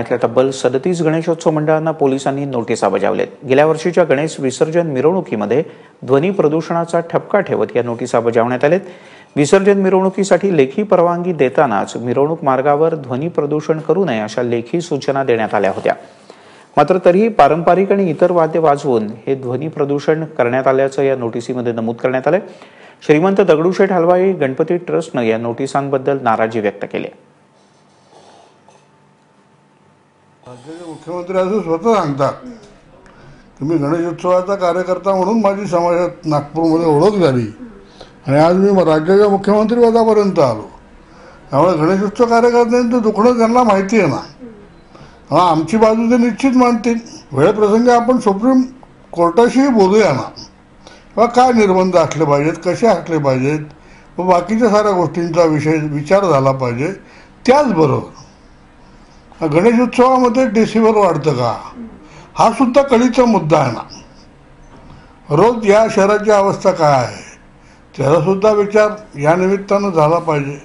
ठाण्यातल्या तब्बल 37 गणेशोत्सव मंडळांना पोलिसांनी नोटिसा बजावल्यात। गेल्या वर्षीच्या गणेश विसर्जन मिरवणुकीमध्ये ध्वनी प्रदूषणाचा ठपका ठेवत या नोटिसा बजावण्यात आल्यात। विसर्जन मिरवणुकीसाठी लेखी परवानगी देतानाच मिरवणूक मार्गावर ध्वनी प्रदूषण करू नये अशा लेखी सूचना देण्यात आल्या होत्या। मात्र तरीही पारंपरिक आणि इतर वाद्य वाजवून हे ध्वनी प्रदूषण करण्यात आल्याचं या नोटिसीमध्ये नमूद करण्यात आलं। श्रीमंत दगडूशेठ हलवाई गणपती ट्रस्टनं या नोटिसांबद्दल नाराजी व्यक्त केली। राज्याचे मुख्यमंत्री असं स्वतः सांगतात की मी गणेशोत्सवाचा कार्यकर्ता म्हणून माझी समाजात नागपूरमध्ये ओळख झाली आणि आज मी राज्याच्या मुख्यमंत्री पदापर्यंत आलो। त्यामुळे गणेशोत्सव कार्यकर्त्यांचं दुखणं त्यांना माहिती आहे ना। आमची बाजू ते निश्चित मांडतील। वेळप्रसंगी आपण सुप्रीम कोर्टाशीही बोलूया ना, किंवा काय निर्बंध असले पाहिजेत, कसे असले पाहिजेत व बाकीच्या साऱ्या गोष्टींचा विचार झाला पाहिजे। त्याचबरोबर गणेशोत्सवामध्ये डेसिबल वाढतं का, हा सुद्धा कळीचा मुद्दा आहे ना। रोज या शहराची अवस्था काय आहे त्याचा सुद्धा विचार या निमित्तानं झाला पाहिजे।